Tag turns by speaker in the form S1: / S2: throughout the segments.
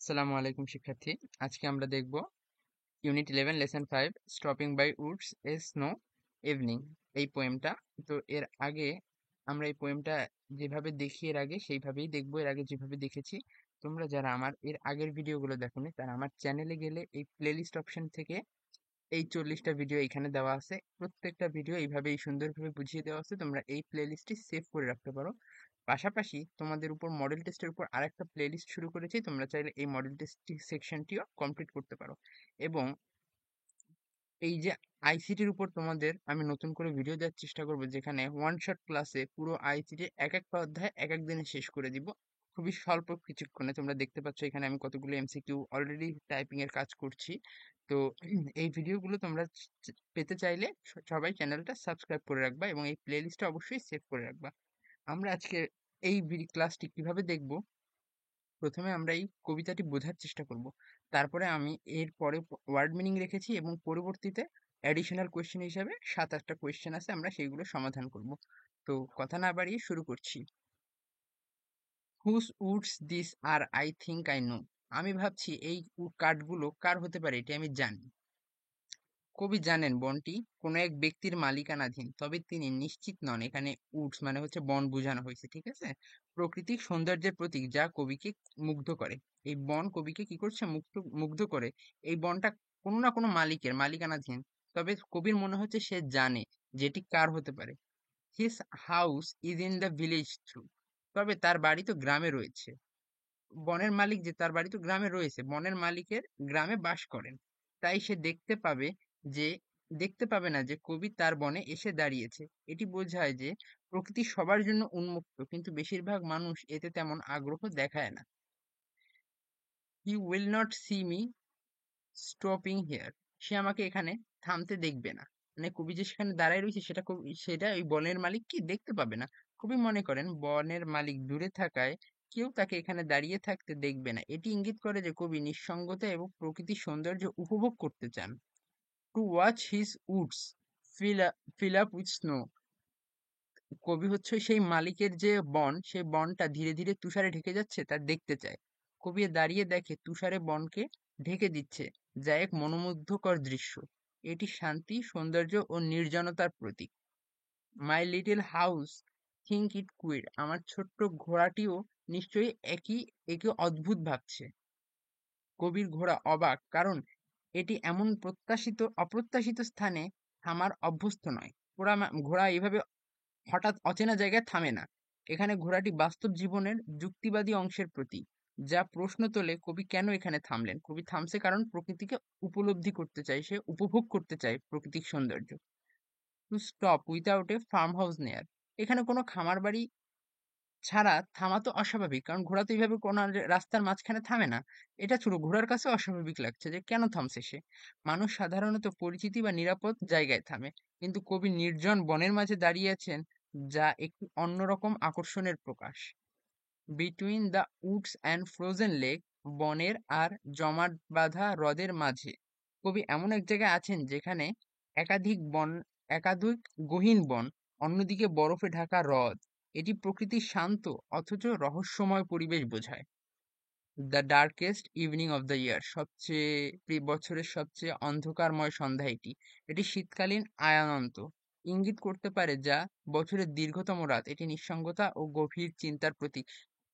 S1: আসসালামু আলাইকুম শিক্ষার্থী। আজকে আমরা দেখব unit 11 lesson 5 stopping by woods a snow evening এই পোয়েমটা। তো এর আগে আমরা এই পোয়েমটা যেভাবে দেখি এর আগে সেইভাবেই দেখবো। এর আগে যেভাবে দেখেছি, তোমরা যারা আমার এর আগের ভিডিওগুলো দেখোনি তারা আমার চ্যানেলে গেলে এই প্লেলিস্ট অপশন থেকে এই 40টা ভিডিও এখানে দেওয়া আছে। প্রত্যেকটা ভিডিও এইভাবেই সুন্দরভাবে বুঝিয়ে দেওয়া আছে, তোমরা এই প্লেলিস্টটি সেভ করে রাখতে পারো। পাশাপাশি তোমাদের উপর মডেল টেস্টের উপর আরেকটা প্লেলিস্ট শুরু করেছি, তোমরা চাইলে এই মডেল টেস্ট সেকশনটিও কমপ্লিট করতে পারো। এবং এই যে আইসিটির উপর তোমাদের আমি নতুন করে ভিডিও দেওয়ার চেষ্টা করব, যেখানে ওয়ান শট ক্লাসে পুরো আইসিটি এক একটা অধ্যায় এক এক দিনে শেষ করে দিব খুবই স্বল্প কিছুক্ষণে। তোমরা দেখতে পাচ্ছ এখানে আমি কতগুলো এমসিকিউ অলরেডি টাইপিং এর কাজ করছি। তো এই ভিডিওগুলো তোমরা পেতে চাইলে সবাই চ্যানেলটা সাবস্ক্রাইব করে রাখবা এবং এই প্লেলিস্টটা অবশ্যই সেভ করে রাখবা। আমরা আজকে এই ক্লাসটি কিভাবে দেখব, প্রথমে আমরা এই কবিতাটি বোঝার চেষ্টা করব। তারপরে আমি এর পরে ওয়ার্ড মিনিং রেখেছি এবং পরবর্তীতে অ্যাডিশনাল কোয়েশ্চেন হিসাবে 7-8টা কোয়েশ্চেন আছে, আমরা সেইগুলো সমাধান করব। তো কথা না বাড়িয়ে শুরু করছি। Whose woods this are I think I know. আমি ভাবছি এই কাঠগুলো কার হতে পারে, এটি আমি জানি। কবি জানেন বনটি কোনো এক ব্যক্তির মালিকানাধীন, তবে তিনি নিশ্চিত নন। এখানে উডস মানে হচ্ছে বন বোঝানো হয়েছে, ঠিক আছে? প্রকৃতিক সৌন্দর্যের প্রতীক যা কবিকে মুগ্ধ করে। এই বন কবিকে কি করছে, মুগ্ধ করে। এই বনটা কোনো না কোনো মালিকানাধীন, তবে কবির মনে হচ্ছে সে জানে যেটি কার হতে পারে। হিস house is in the village through. তবে তার বাড়ি তো গ্রামে রয়েছে। বনের মালিক যে, তার বাড়ি তো গ্রামে রয়েছে, বনের মালিকের গ্রামে বাস করেন। তাই সে যে দেখতে পাবে না যে কবি তার বনে এসে দাঁড়িয়েছে। এটি বোঝায় যে প্রকৃতি সবার জন্য উন্মুক্ত, কিন্তু বেশিরভাগ মানুষ এতে তেমন আগ্রহ দেখায় না। He will not see me stopping here. সে আমাকে এখানে থামতে দেখবে না। মানে কবি যে সেখানে দাঁড়ায় রয়েছে সেটা ওই বনের মালিক কি দেখতে পাবে না। কবি মনে করেন বনের মালিক দূরে থাকায় কেউ তাকে এখানে দাঁড়িয়ে থাকতে দেখবে না। এটি ইঙ্গিত করে যে কবি নিঃসঙ্গতা এবং প্রকৃতির সৌন্দর্য উপভোগ করতে চান। To watch his Woods fill up with snow. কবি হচ্ছে সেই মালিকের যে বন, সেই বনটা ধীরে ধীরে তুষারে ঢেকে যাচ্ছে তা দেখতে চায়। কবি দাঁড়িয়ে দেখে তুষারে বনকে ঢেকে দিচ্ছে, যা এক মনোমুগ্ধকর দৃশ্য। এটি শান্তি, সৌন্দর্য ও নির্জনতার প্রতীক। My little house think it queer. আমার ছোট্ট ঘোড়াটিও নিশ্চয়ই একে অদ্ভুত ভাবছে। কবির ঘোড়া অবাক, কারণ এটি এমন অপ্রত্যাশিত স্থানে থামার অভ্যস্ত নয়। ঘোড়া এইভাবে হঠাৎ অচেনা জায়গায় থামে না। এখানে ঘোড়াটি বাস্তব জীবনের যুক্তিবাদী অংশের প্রতীক, যা প্রশ্ন তোলে কবি কেন এখানে থামলেন। কবি থামছে কারণ প্রকৃতিকে উপলব্ধি করতে চায়, সে উপভোগ করতে চায় প্রকৃতিক সৌন্দর্য। To stop without A farm house নেয়ার। এখানে কোনো খামার বাড়ি ছাড়া থামা তো অস্বাভাবিক, কারণ ঘোড়া তো এইভাবে কোনো রাস্তার মাঝখানে থামে না। এটা ছোট ঘোড়ার কাছে অস্বাভাবিক লাগছে যে কেন থামছে সে। মানুষ সাধারণত পরিচিতি বা নিরাপদ জায়গায় থামে, কিন্তু কবি নির্জন বনের মাঝে দাঁড়িয়ে আছেন, যা একটি অন্যরকম আকর্ষণের প্রকাশ। Between the woods and frozen lake. বনের আর জমাট বাঁধা হ্রদের মাঝে কবি এমন এক জায়গায় আছেন যেখানে একাধিক বন একাধিক গহীন বন, অন্যদিকে বরফে ঢাকা হ্রদ। এটি প্রকৃতির শান্ত অথচ রহস্যময় পরিবেশ বোঝায়। The darkest evening of the year. বছরের সবচেয়ে অন্ধকারময় সন্ধ্যা এটি। এটি শীতকালীন আয়ানন্ত ইঙ্গিত করতে পারে, যা বছরের দীর্ঘতম রাত। এটি নিঃসঙ্গতা ও গভীর চিন্তার প্রতীক।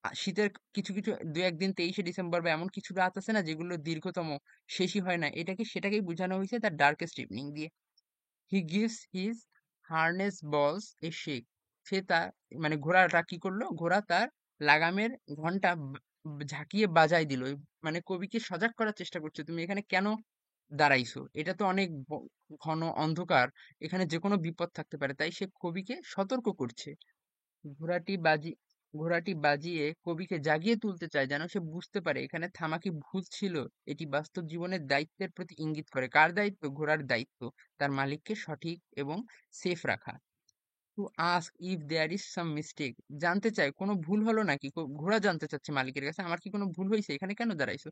S1: শীতের কিছু কিছু দু একদিন 23শে ডিসেম্বর বা এমন কিছু রাত আছে না যেগুলো দীর্ঘতম, শেষই হয় না, সেটাকেই বোঝানো হয়েছে দ্য ডার্কেস্ট ইভিনিং দিয়ে। হি গিভস হিজ হার্নেস বলস এ শেক। সে তার মানে ঘোড়াটা কি করলো, ঘোড়া তার লাগামের ঘন্টা ঝাঁকিয়ে বাজায় দিল। মানে কবিকে সজাগ করার চেষ্টা করছে, তুমি এখানে কেন দাঁড়াইছো, এটা তো অনেক ঘন অন্ধকার, এখানে যে কোনো বিপদ থাকতে পারে, তাই সে কবিকে সতর্ক করছে। ঘোড়াটি বাজি ঘোড়াটি বাজিয়ে কবিকে জাগিয়ে তুলতে চায়, যেন সে বুঝতে পারে এখানে থামা কি ভুল ছিল। এটি বাস্তব জীবনের দায়িত্বের প্রতি ইঙ্গিত করে। কার দায়িত্ব? ঘোড়ার দায়িত্ব তার মালিককে সঠিক এবং সেফ রাখা। To ask if there is some mistake. জানতে চায় কোনো ভুল হলো নাকি। ঘোড়া জানতে চাচ্ছে মালিকের কাছে, আমার কি কোনো ভুল হয়েছে, এখানে কেন দাঁড়াইছো।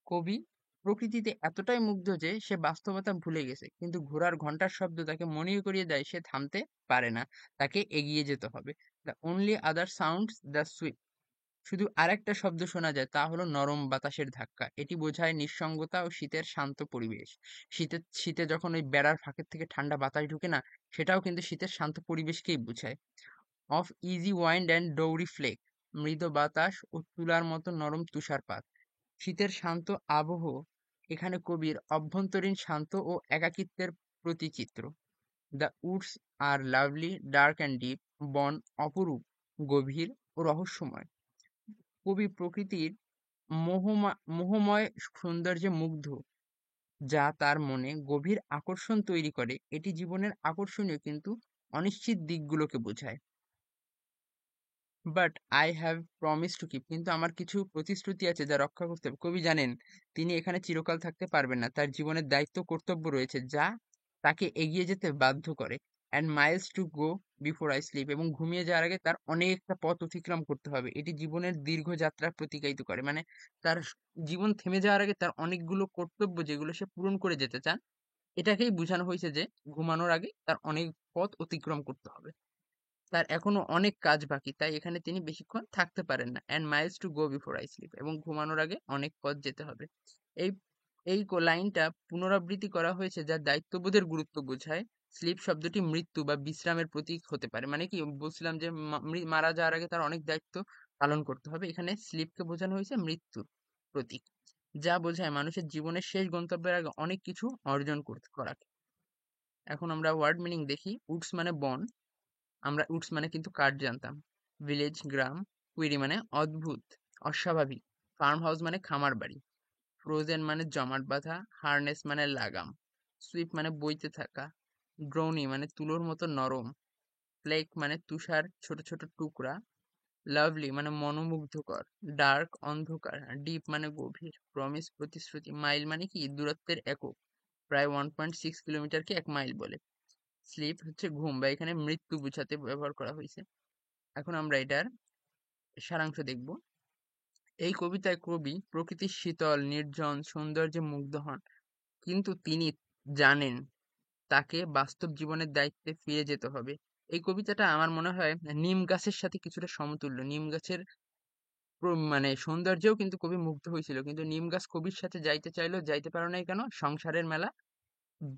S1: কবি প্রকৃতিতে এতটাই মুগ্ধ যে সে বাস্তবতা ভুলে গেছে, কিন্তু ঘোড়ার ঘন্টার শব্দ তাকে মনে করিয়ে দেয় সে থামতে পারে না, তাকে এগিয়ে যেতে হবে। The only other sounds the শুধু আরেকটা শব্দ শোনা যায়, তা হলো নরম বাতাসের ধাক্কা। এটি বোঝায় নিঃসঙ্গতা ও শীতের শান্ত পরিবেশ। শীতে যখন ওই বেড়ার ফাঁকের থেকে ঠান্ডা বাতাস ঢুকে না, সেটাও কিন্তু শীতের শান্ত পরিবেশকেই বোঝায়। Of easy wind and downy flake, মৃদু বাতাস ও তুলার মতো নরম তুষারপাত। শীতের শান্ত আবহ এখানে কবির অভ্যন্তরীণ শান্ত ও একাকিত্বের প্রতিচিত্র। The woods are lovely, dark and deep, বন অপরূপ, গভীর ও রহস্যময়। কবি প্রকৃতির মোহময় সৌন্দর্যে মুগ্ধ, যা তার মনে গভীর আকর্ষণ তৈরি করে। এটি জীবনের আকর্ষণীয় কিন্তু অনিশ্চিত দিকগুলোকে বোঝায়। But I have promise to keep, কিন্তু আমার কিছু প্রতিশ্রুতি আছে যা রক্ষা করতে হবে। কবি জানেন তিনি এখানে চিরকাল থাকতে পারবেন না, তার জীবনের দায়িত্ব কর্তব্য রয়েছে যা তাকে এগিয়ে যেতে বাধ্য করে। And Miles to go before I sleep, এবং ঘুমিয়ে যাওয়ার আগে তার অনেকটা পথ অতিক্রম করতে হবে। এটি জীবনের দীর্ঘ যাত্রা প্রতিকায়িত করে, মানে তার জীবন থেমে যাওয়ার আগে তার অনেকগুলো কর্তব্য যেগুলো সে পূরণ করে যেতে চান, এটাকেই বোঝানো হয়েছে যে ঘুমানোর আগে তার অনেক পথ অতিক্রম করতে হবে, তার এখনো অনেক কাজ বাকি, তাই এখানে তিনি বেশিক্ষণ থাকতে পারেন না। And Miles to go before I sleep, এবং ঘুমানোর আগে অনেক পথ যেতে হবে। এই লাইনটা পুনরাবৃত্তি করা হয়েছে যা দায়িত্ববোধের গুরুত্ব বোঝায়। স্লিপ শব্দটি মৃত্যু বা বিশ্রামের প্রতীক হতে পারে, মানে কি বলছিলাম যে মারা যাওয়ার আগে তার অনেক দায়িত্ব পালন করতে হবে, এখানে স্লিপকে বোঝানো হয়েছে মৃত্যুর প্রতীক, যা বোঝায় মানুষের জীবনের শেষ গন্তব্যের আগে অনেক কিছু অর্জন করতে করাকে। এখন আমরা ওয়ার্ড মিনিং দেখি। উডস মানে বন, আমরা উডস মানে কিন্তু কাঠ জানতাম। ভিলেজ গ্রাম। কুইরি মানে অদ্ভুত, অস্বাভাবিক। ফার্ম হাউস মানে খামার বাড়ি। ফ্রোজেন মানে জমাট বাঁধা। হারনেস মানে লাগাম। সুইপ মানে বইতে থাকা। ড্রোনি মানে তুলোর মতো নরম। ফ্লেক মানে তুষার ছোট ছোট টুকরা। লাভলি মানে মনোমুগ্ধকর। ডার্ক অন্ধকার। ডিপ মানে গভীর। প্রমিস প্রতিশ্রুতি। মাইল মানে কি দূরত্বের একক, প্রায় 1.6 কিলোমিটারকে 1 মাইল বলে। স্লিপ হচ্ছে ঘুম বা এখানে মৃত্যু বোঝাতে ব্যবহার করা হয়েছে। এখন আমরা এটার সারাংশ দেখব। এই কবিতায় কবি প্রকৃতির শীতল নির্জন সৌন্দর্যে মুগ্ধ হন, কিন্তু তিনি জানেন তাকে বাস্তব জীবনের দায়িত্বে ফিরে যেতে হবে। এই কবিতাটা আমার মনে হয় নিম গাছের সাথে কিছুটা সমতুল্য। নিম গাছের মানে সৌন্দর্যেও কিন্তু কবি মুগ্ধ হয়েছিল, কিন্তু নিম গাছ কবির সাথে যাইতে চাইলেও যাইতে পারে নাই। কেন? সংসারের মেলা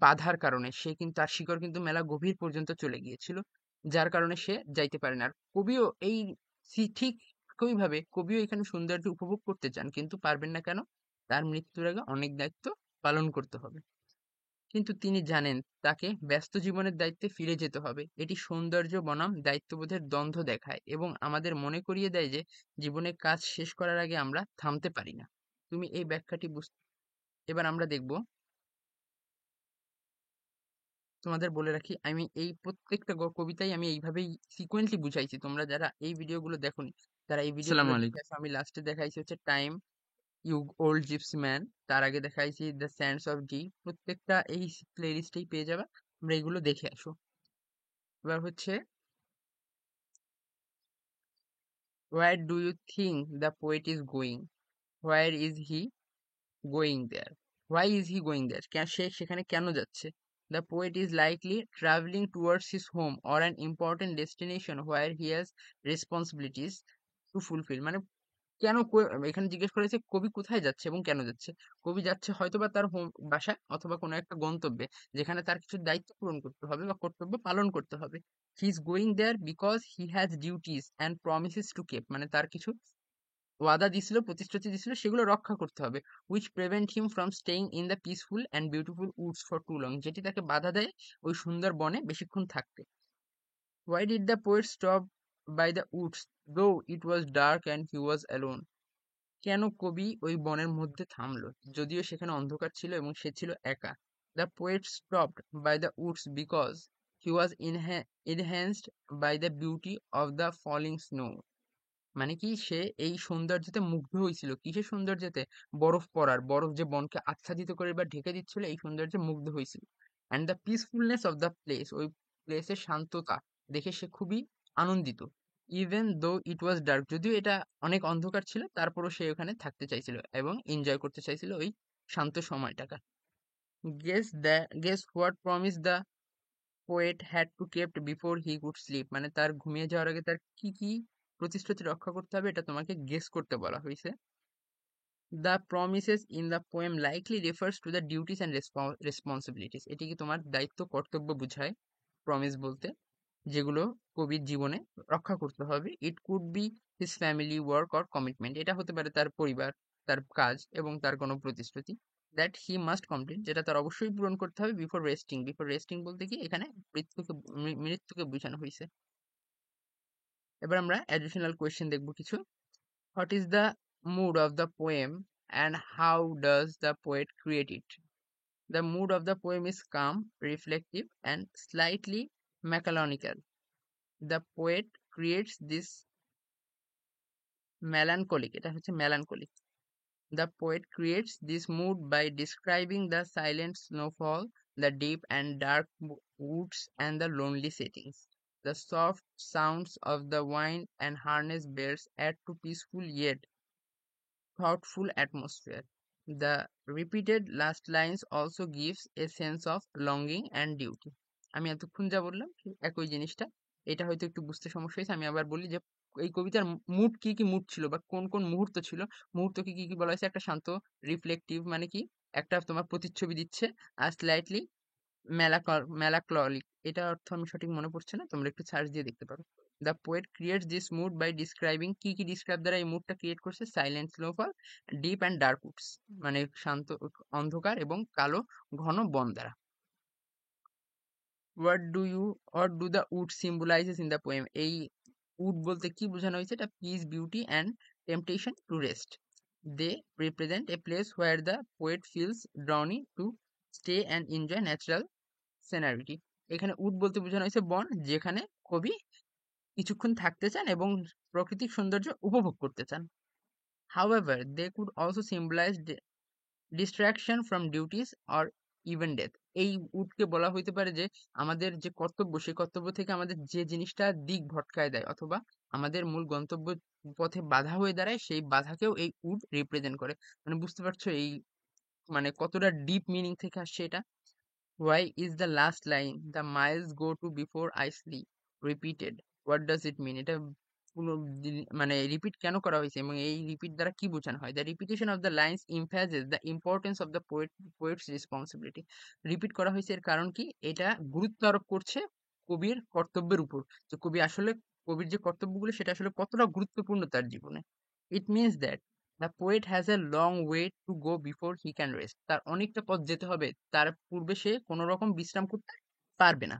S1: বাধার কারণে সে কিন্তু, তার শিকড় কিন্তু মেলা গভীর পর্যন্ত চলে গিয়েছিল, যার কারণে সে যাইতে পারে না। আর কবিও এই ঠিক একইভাবে কবিও এখানে সৌন্দর্য উপভোগ করতে চান, কিন্তু পারবেন না। কেন? তার মৃত্যুর আগে অনেক দায়িত্ব পালন করতে হবে, কিন্তু তিনি জানেন তাকে ব্যস্ত জীবনের দায়িত্বে ফিরে যেতে হবে। এটি সৌন্দর্য বনাম দায়িত্ববোধের দ্বন্দ্ব দেখায় এবং আমাদের মনে করিয়ে দেয় যে জীবনের কাজ শেষ করার আগে আমরা থামতে পারি না। তুমি এই ব্যাখ্যাটি এবার আমরা দেখব। তোমাদের বলে রাখি, আমি এই প্রত্যেকটা কবিতাই আমি এইভাবেই সিকোয়েন্টলি বুঝাইছি। তোমরা যারা এই ভিডিওগুলো দেখোনি, তারা এই ভিডিওগুলো
S2: আসসালামু
S1: দেখে
S2: আলাইকুম।
S1: আসো। আমি লাস্টে দেখাইছি হচ্ছে time, you old gypsy man. তার আগে দেখাইছি দ্য স্যান্ডস অফ ডি। প্রত্যেকটা এই প্লে লিস্টেই পেয়ে যাবে, তোমরা এগুলো দেখে আসো। এবার হচ্ছে, where do you think the poet is going? Where is he going there? Why is he going there, সে সেখানে কেন যাচ্ছে? The poet is likely travelling towards his home or an important destination where he has responsibilities to fulfil. মানে কেন এখানে জিজ্ঞেস করেছে কবি কোথায় যাচ্ছে এবং কেন যাচ্ছে। কবি যাচ্ছে হয়তোবা তার হোম বাসায় অথবা কোনো একটা গন্তব্যে, যেখানে তার কিছু দায়িত্ব পূরণ করতে হবে বা কর্তব্য পালন করতে হবে। He is going there because he has duties and promises to keep, মানে তার কিছু ওয়াদা দিছিল, প্রতিশ্রুতি দিছিল, সেগুলো রক্ষা করতে হবে। Which prevent him from staying in the peaceful and beautiful woods for too long, যেটি তাকে বাধা দেয় ওই সুন্দর বনে বেশিক্ষণ থাকতে। Why did the poet stop by the woods though it was dark and he was alone? কেন কবি ওই বনের মধ্যে থামলো, যদিও সেখানে অন্ধকার ছিল এবং সে ছিল একা? The poet stopped by the woods because he was enhanced by the beauty of the falling snow. মানে কি সে এই সৌন্দর্যতে মুগ্ধ হয়েছিল। কিসের সৌন্দর্যতে? বরফ পড়ার, বরফ যে বনকে আচ্ছাদিত করে বা ঢেকে দিচ্ছিল, এই সৌন্দর্যে মুগ্ধ হয়েছিল। And the peacefulness of the place, ওই প্লেসের শান্ততা দেখে সে খুবই আনন্দিত। Even though it was dark, যদিও এটা অনেক অন্ধকার ছিল, তারপরও সে ওখানে থাকতে চাইছিল এবং এনজয় করতে চাইছিল ওই শান্ত সময়টাকে। Guess what promise the poet had to kept before he could sleep, মানে তার ঘুমিয়ে যাওয়ার আগে তার কি কি প্রতিশ্রুতি রক্ষা করতে হবে এটা তোমাকে গেস করতে বলা হয়েছে। The promises in the poem likely refers to the duties and responsibilities, এটি কি তোমার দায়িত্ব কর্তব্য বোঝায় প্রমিস বলতে, যেগুলো কবির জীবনে রক্ষা করতে হবে। It could be his family, work or commitment, এটা হতে পারে তার পরিবার, তার কাজ এবং তার কোনো প্রতিশ্রুতি। দ্যাট হি মাস্ট কমপ্লিট, যেটা তার অবশ্যই পূরণ করতে হবে। বিফোর রেস্টিং, বিফোর রেস্টিং বলতে কি এখানে মৃত্যুকে বোঝানো হয়েছে। এবার আমরা অ্যাডিশনাল কোয়েশ্চেন দেখবো কিছু। What is the mood of the poem and how does the poet create it? The mood of the poem is calm, reflective, and slightly melancholical. The poet creates this melancholic, এটা হচ্ছে melancholic. The poet creates this mood by describing the silent snowfall, the deep and dark woods, and the lonely settings. The soft sounds of the wind and harness bells add to peaceful yet thoughtful atmosphere. The repeated last lines also gives a sense of longing and duty. আমি এতক্ষণ যা বললাম ঠিক একই জিনিসটা, এটা হয়তো একটু বুঝতে সমস্যা হয়েছে। আমি আবার বলি যে এই কবিতার মুড কি কি মুড ছিল বা কোন কোন মুহূর্ত ছিল, মুহূর্তকে কি কি বলা হয়েছে। একটা শান্ত, রিফ্লেক্টিভ মানে কি একটা তোমার প্রতিচ্ছবি দিচ্ছে, আর স্লাইটলি মেলাক্ললিক, এটা অর্থ আমি সঠিক মনে পড়ছে না, তোমরা একটু সার্চ দিয়ে দেখতে পারো। The poet creates this mood by describing, কি কি ডিসক্রাইব দ্বারা এই মুডটা ক্রিয়েট করছে? Silent snowfall, deep and dark woods, মানে শান্ত অন্ধকার এবং কালো ঘন বন দ্বারা। What do the wood symbolises in the poem, এই উড বলতে কি বোঝানো হয়েছে? এটা peace, beauty and temptation to rest. They represent a place where the poet feels drowsy to stay and enjoy natural scenery. এখানে উড বলতে বোঝানো হয়েছে বন, যেখানে কবি কিছুক্ষণ থাকতে চান এবং প্রাকৃতিক সৌন্দর্য উপভোগ করতে চান। However, they could also symbolize distraction from duties or even death. এই উডকে বলা হইতে পারে যে আমাদের যে কর্তব্য, সেই কর্তব্য থেকে আমাদের যে জিনিসটা দিক ভটকায় দেয় অথবা আমাদের মূল গন্তব্য পথে বাধা হয়ে দাঁড়ায়, সেই বাধাকেও এই উড রিপ্রেজেন্ট করে। মানে বুঝতে পারছো এই মানে কতটা ডিপ মিনিং থেকে আসছে এটা। Why is the last line "the miles go to before I sleep" repeated? What does it mean? এটা মানে রিপিট কেন করা হয়েছে এবং এই রিপিট দ্বারা কি বোঝানো হয়? The repetition of the lines emphasizes the importance of the poet's responsibility. Repeat করা হয়েছে এর কারণ কি? এটা গুরুত্ব আরোপ করছে কবির কর্তব্যের উপর। যে কবি আসলে কবির যে কর্তব্যগুলো সেটা আসলে কতটা গুরুত্বপূর্ণ তার জীবনে। It means that the poet has a long way to go before he can rest. তার অনেকটা পথ যেতে হবে, তার পূর্বে সে কোনো রকম বিশ্রাম করতে পারবে না।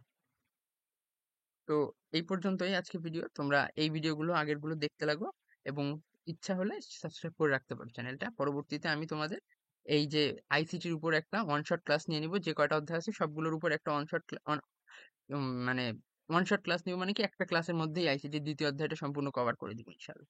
S1: তো এই পর্যন্তই আজকে ভিডিও। তোমরা এই ভিডিওগুলো আগেরগুলো দেখতে লাগো এবং ইচ্ছা হলে সাবস্ক্রাইব করে রাখতে পারো চ্যানেলটা। পরবর্তীতে আমি তোমাদের এই যে আইসিটির উপর একটা ওয়ান শট ক্লাস নিয়ে নিব, যে কয়টা অধ্যায় আছে সবগুলোর উপর একটা ওয়ান শট মানে ওয়ান শট ক্লাস নিব, মানে কি একটা ক্লাসের মধ্যেই আইসিটির দ্বিতীয় অধ্যায়টা সম্পূর্ণ কভার করে দিব ইনশাল্লাহ।